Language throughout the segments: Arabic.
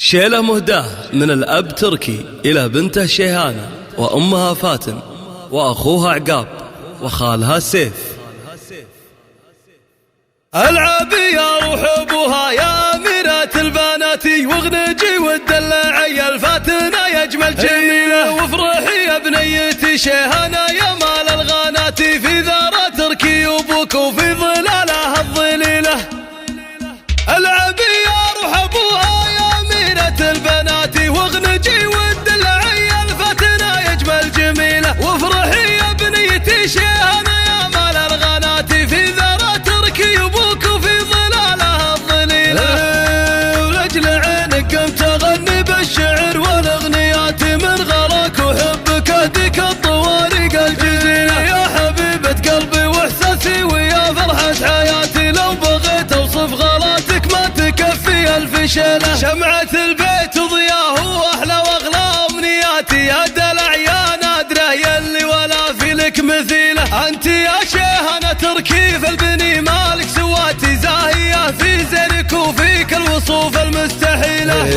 شيلة مهداة من الأب تركي إلى بنته شيهانة وأمها فاتن وأخوها عقاب وخالها سيف. العبي يا روح أبوها يا أميرة البنات، واغنجي والدلعي الفاتنة يا أجمل جميلة، وافرحي يا بنيتي شيهانة يا مال الغانات، في ذرة تركي أبوك وفي ظلالها الظليلة. العبي يا روح أبوها يا أميرة البنات، واغنجي والدلعي الفاتنة يا أجمل جميلة، وافرحي يا بنيتي شيهانة يا مال الغانات، في ذرة تركي أبوك وفي ظلالها الظليلة. ولأجل عينك قمت أغني بالشعر والأغنيات، من غلاك وحبك أهديك الطوارق الجزيلة، يا حبيبة قلبي وإحساسي ويا فرحة حياتي، لو بغيت أوصف غلاتك ما تكفي ألف شيلة. شمعة البيت وضياه وأحلى وأغلى أمنياتي، يا دلع يا نادرة يلي ولا في لك مثيلة، أنت يا شيهانة تركي في البني مالك سواتي، زاهية في زينك وفيك الوصوف المستحيلة.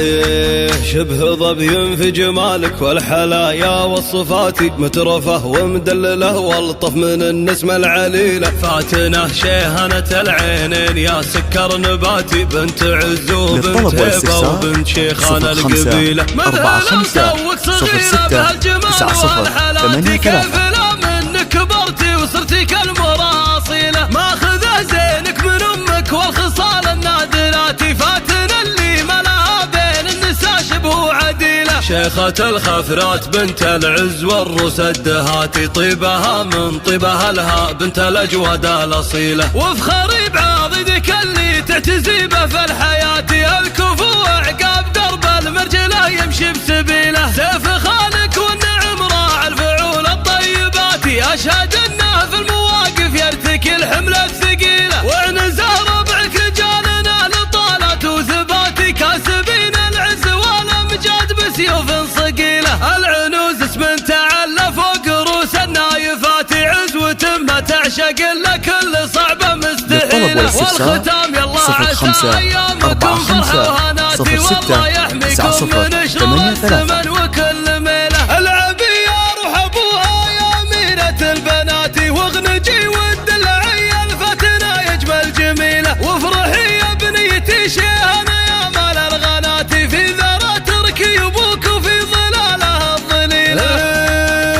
شبه ظبي في جمالك والحلايا والصفات، مترفه ومدلله والطف من النسمة العليلة. فاتنة شيهانة العينين يا سكر نباتي، بنت عز وبنت هيبة وبنت شيخانة القبيلة، مثل مسوق صغيرة بهالجمال والحالات، كيف لا منك كبرتي وصرتي كالمراصيلة، ماخذه زينك من امك والخصال النادرات، فاتنة اللي ملاها بين النساء شبه عديلة، شيخة الخفرات بنت العز والروس الدهاتي، طيبها من طيبها لها بنت الاجواد الاصيلة، وافخري بعضدك اللي تعتزي به في الحياة، الكفو عقاب درب المرجله يمشي بسبيله، سيف خالك والنعم راعي الفعول الطيبات، اشهد انه في المواقف يرتكي الحملة الثقيلة، وعنزه ربعك رجالنا لطالات وثبات، كاسبين العز والامجاد بسيوف صقيلة، العنوز اسم تعلى فوق رؤوس النايفات، عزوة ما تعشق الا كل صعبة مستحيلة، والختام يلا عسى ايامكم فرحة وهناتي، والله يحميكم من شرور الزمن وكل ميلة. العبي يا روح ابوها يا أميرة البنات، واغنجي والدلعي الفاتنة يا أجمل جميلة، وافرحي يا بنيتي شيهانة يا مال الغانات، في ذرة تركي أبوك وفي ظلالها الظليلة.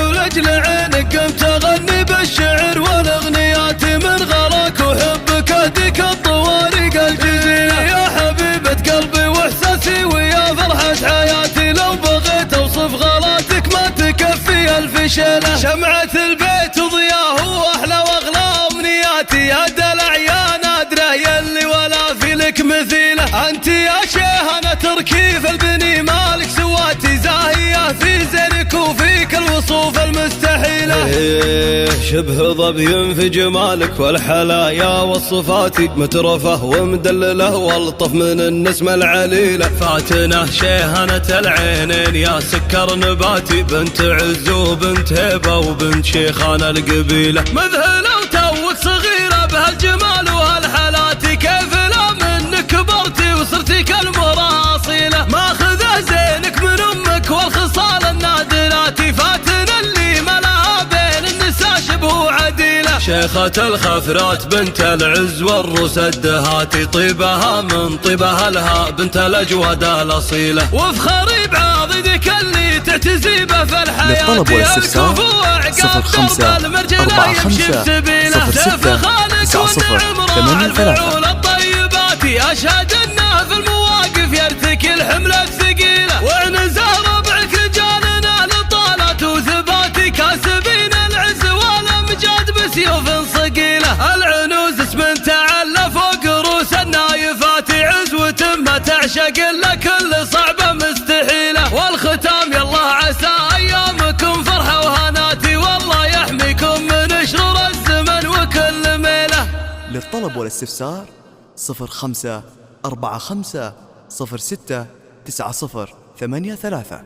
ولأجل عينك قمت أغني بالشعر والأغنيات، من غلاك وحبك أهديك الطوارق الجزيلة، يا حبيبة قلبي وإحساسي ويا فرحة حياتي، لو بغيت أوصف غلاتك ما تكفي ألف شيلة. شمعة البيت وضياه وأحلى وأغلى أمنياتي، يا دلع يا نادرة يلي ولا في لك مثيلة، أنت يا شيهانة تركي في البني مالك سواتي، زاهية في زينك وفيك الوصوف المستحيلة. شبه ظبي في جمالك والحلايا والصفات، مترفه ومدلله والطف من النسمة العليلة. فاتنة شيهانة العينين يا سكر نباتي، بنت عز وبنت هيبة وبنت شيخانة القبيلة، مذهلة وتوك صغيرة بهالجمال وهالحالات، كيف لا منك كبرتي وصرتي كالمراصيلة، ماخذه زينك من امك والخصال النادرات، فاتنة اللي ملاها بين النساء شبه عديلة، شيخة الخفرات بنت العز والروس الدهاتي، طيبها من طيبها لها بنت الاجواد الاصيلة، وافخري بعضدك اللي تعتزي به في الحياة، الكفو عقاب درب المرجله يمشي بسبيله، سيف خالك والنعم راعي الفعول الطيبات، اشهد انه في المواقف يرتكي الحملة الثقيلة، وعنزه ربعك رجالنا لطالات وثبات، كاسبين العز والامجاد بسيوف صقيلة، العنوز اسم تعلى فوق رؤوس النايفات، عزوة ما تعشق الا كل صعبة مستحيلة، والختام يلا عسى ايامكم فرحة وهناتي، والله يحميكم من شرور الزمن وكل ميلة. للطلب والاستفسار 0545 06 90 83.